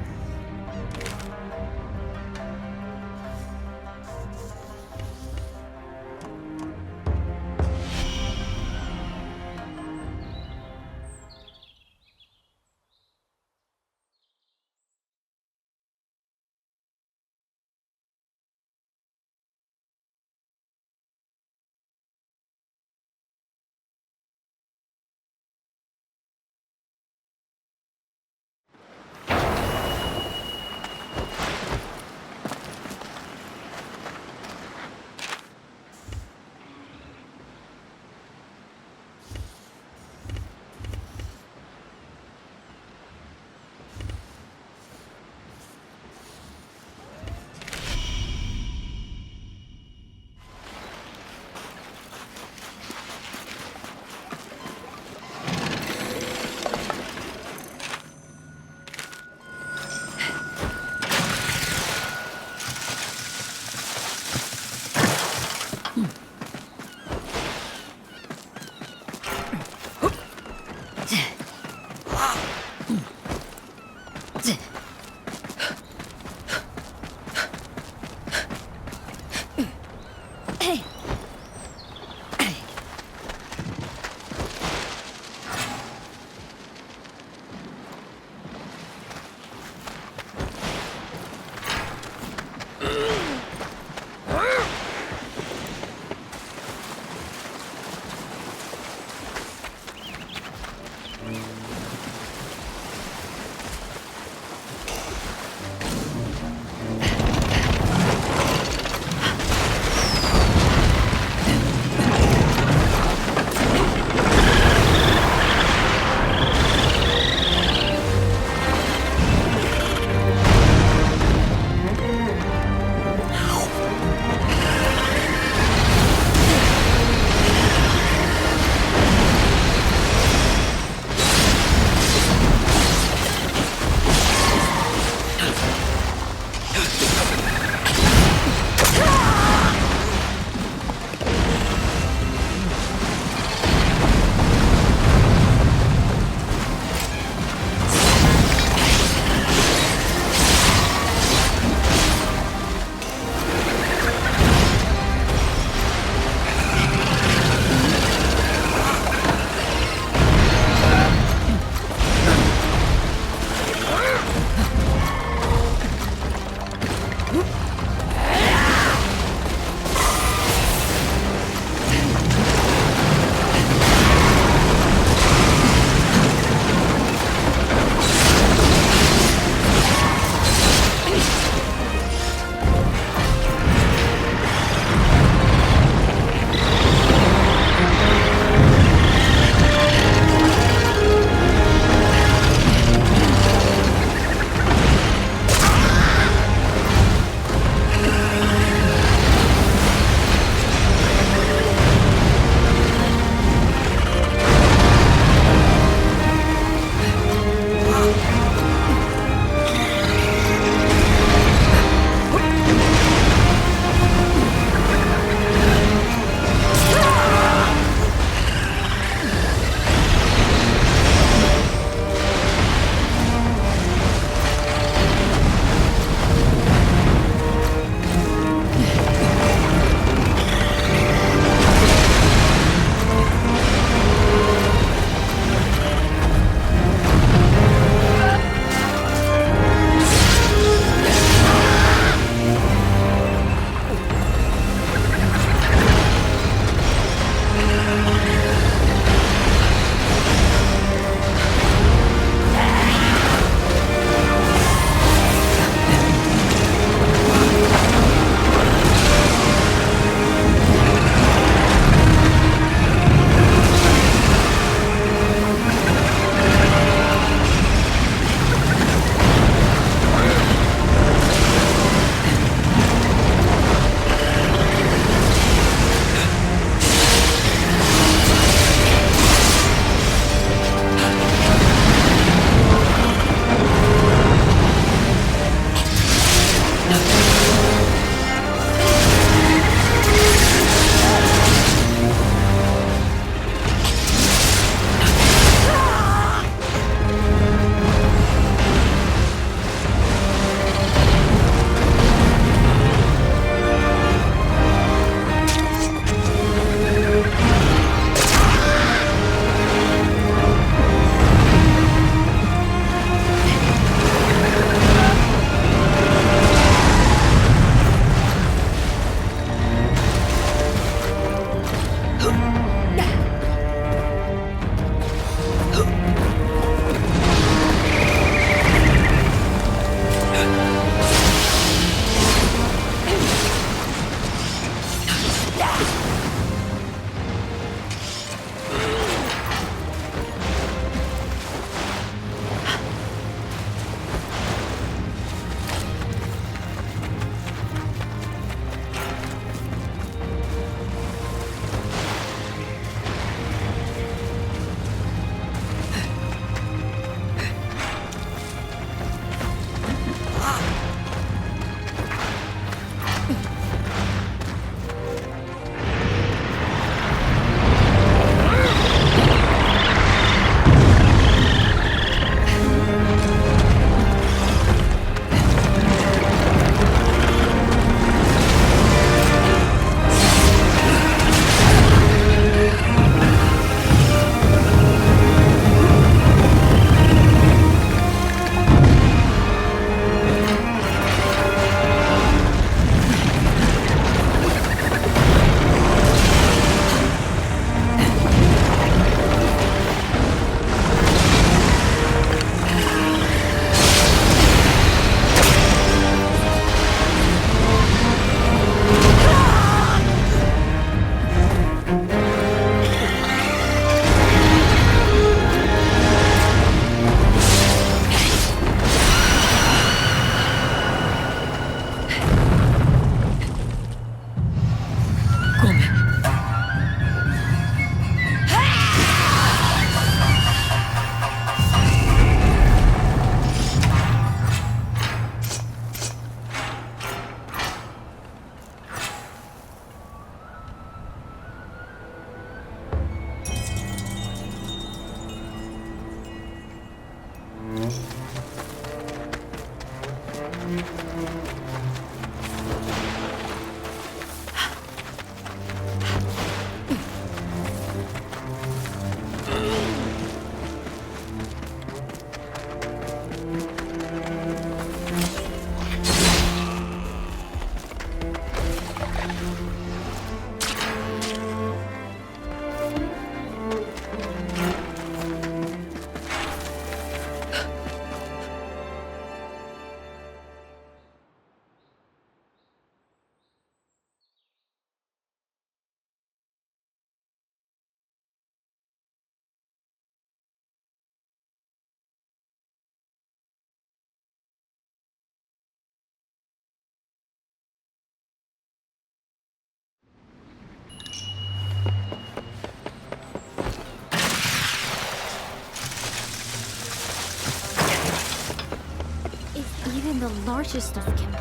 [SPEAKER 2] It's even the largest of Kim.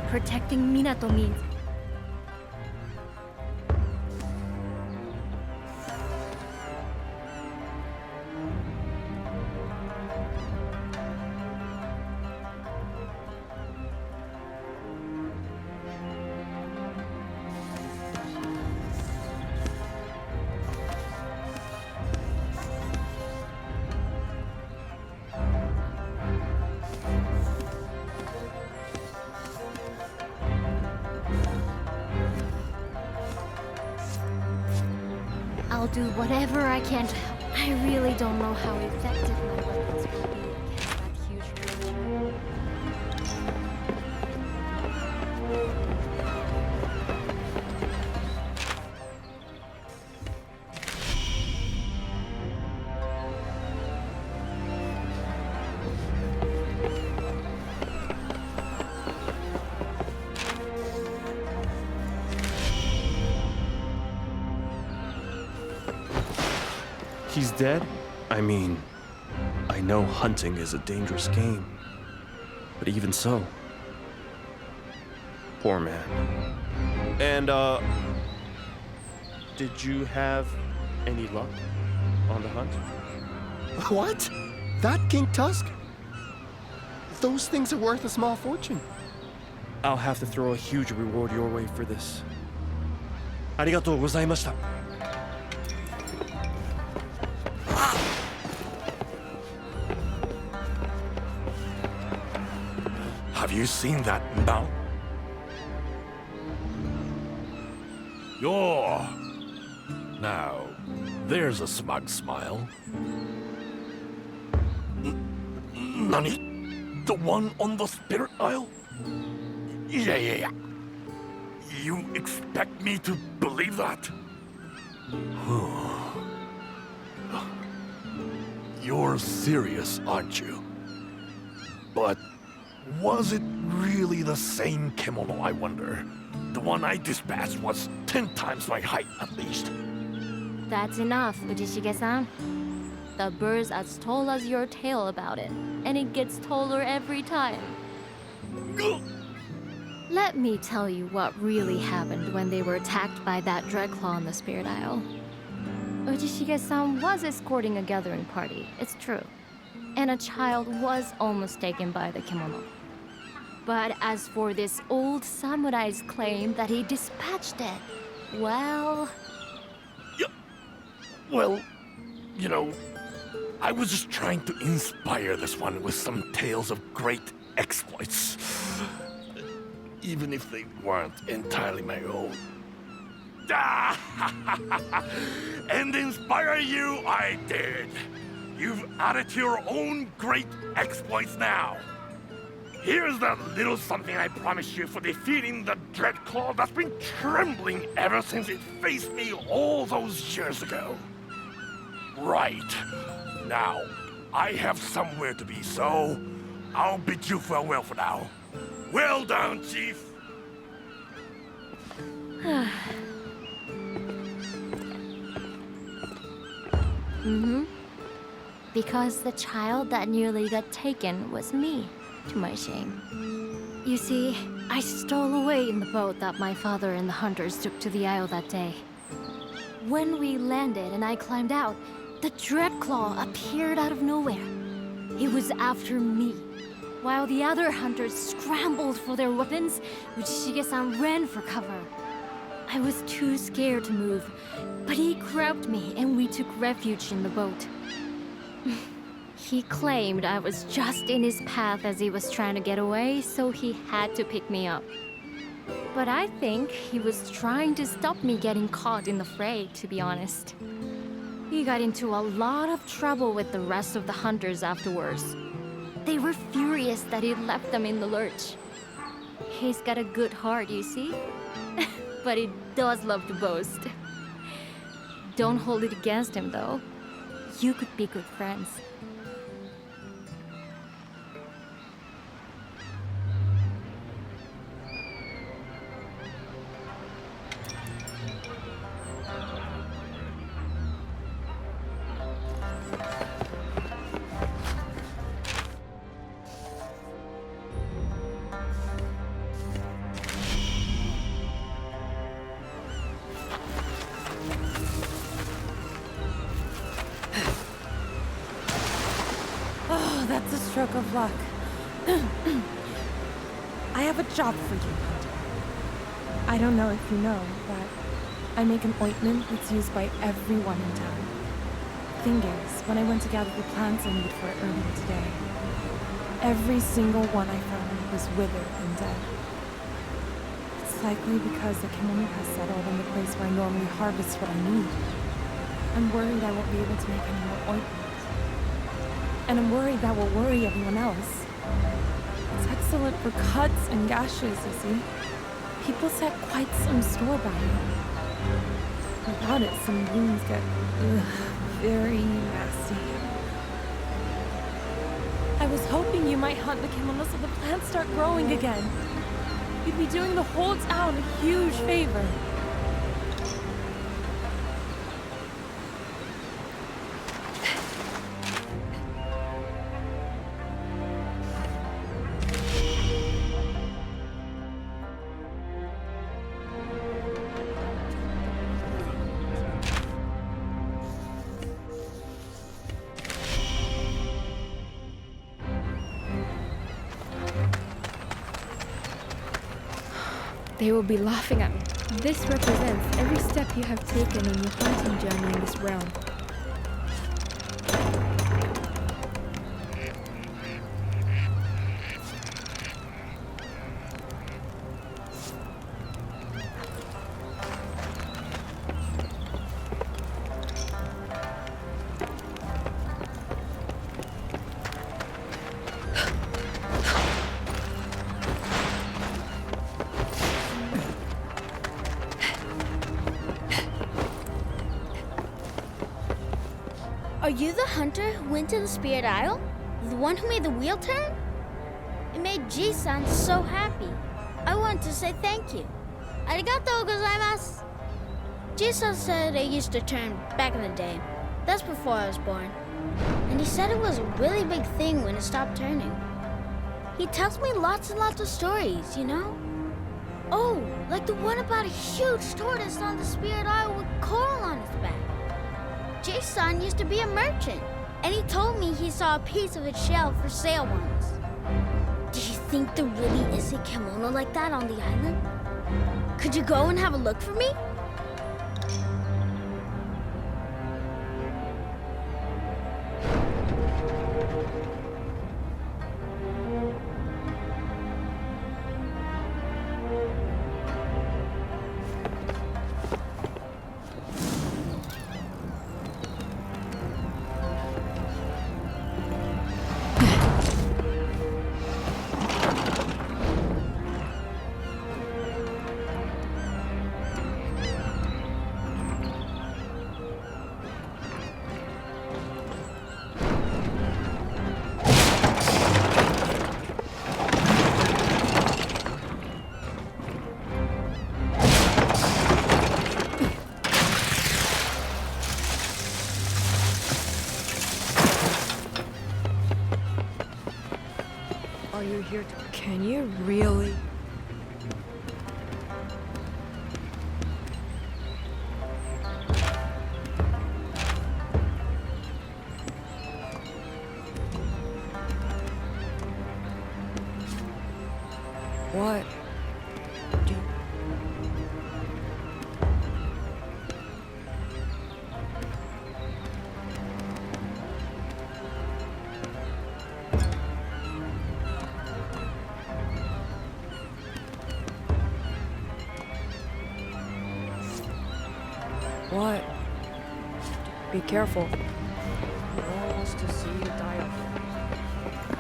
[SPEAKER 2] Protecting Minato means I'll do whatever I can to help. I really don't know how effective my weapons will be against that huge creature.
[SPEAKER 7] He's dead? I mean, I know hunting is a dangerous game. But even so. Poor man. And, did you have any luck on the hunt?
[SPEAKER 12] What? That King Tusk? Those things are worth a small fortune.
[SPEAKER 7] I'll have to throw a huge reward your way for this. Arigatou gozaimashita.
[SPEAKER 6] Have you seen that now? Now, there's a smug smile. Nani? The one on the Spirit Isle? Yeah. You expect me to believe that? You're serious, aren't you? But was it really the same kimono, I wonder? The one I dispatched was 10 times my height, at least.
[SPEAKER 2] That's enough, Ujishige-san. The bird's as tall as your tail about it, and it gets taller every time. Let me tell you what really happened when they were attacked by that Dreadclaw on the Spirit Isle. Ujishige-san was escorting a gathering party, it's true. And a child was almost taken by the kimono. But as for this old samurai's claim that he dispatched it, well...
[SPEAKER 6] Yeah. Well, you know, I was just trying to inspire this one with some tales of great exploits. Even if they weren't entirely my own. And inspire you I did. You've added to your own great exploits now. Here's the little something I promised you for defeating the Dreadclaw that's been trembling ever since it faced me all those years ago. Right. Now, I have somewhere to be, so I'll bid you farewell for now. Well done, Chief.
[SPEAKER 2] Mm-hmm. Because the child that nearly got taken was me, to my shame. You see, I stole away in the boat that my father and the hunters took to the isle that day. When we landed and I climbed out, the Dreadclaw appeared out of nowhere. He was after me, while the other hunters scrambled for their weapons, Uchishige-san ran for cover. I was too scared to move, but he grabbed me and we took refuge in the boat. He claimed I was just in his path as he was trying to get away, so he had to pick me up. But I think he was trying to stop me getting caught in the fray, to be honest. He got into a lot of trouble with the rest of the hunters afterwards. They were furious that he left them in the lurch. He's got a good heart, you see? But he does love to boast. Don't hold it against him, though. You could be good friends.
[SPEAKER 3] That's a stroke of luck. I have a job for you, Hunter. I don't know if you know, but I make an ointment that's used by everyone in town. Thing is, when I went to gather the plants I need for it earlier today, every single one I found was withered and dead. It's likely because the kimono has settled in the place where I normally harvest what I need. I'm worried I won't be able to make any more ointment. And I'm worried that will worry everyone else. It's excellent for cuts and gashes, you see. People set quite some store by it. Without it, some wounds get very nasty. I was hoping you might hunt the kimono so the plants start growing again. You'd be doing the whole town a huge favor.
[SPEAKER 13] They will be laughing at me. This represents every step you have taken in your hunting journey in this realm.
[SPEAKER 14] Are you the hunter who went to the Spirit Isle? The one who made the wheel turn? It made Ji-san so happy. I wanted to say thank you. Arigatou gozaimasu. Ji-san said it used to turn back in the day. That's before I was born. And he said it was a really big thing when it stopped turning. He tells me lots and lots of stories, you know? Oh, like the one about a huge tortoise on the Spirit Isle with coral on its back. Ji-san used to be a merchant, and he told me he saw a piece of its shell for sale once. Do you think there really is a kimono like that on the island? Could you go and have a look for me?
[SPEAKER 5] you here to... Can you really? What? What? Be careful. No one wants to see you die of it.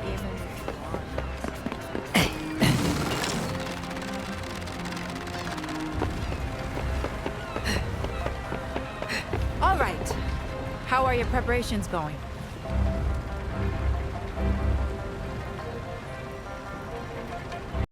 [SPEAKER 5] Even if you are.
[SPEAKER 3] All right. How are your preparations going?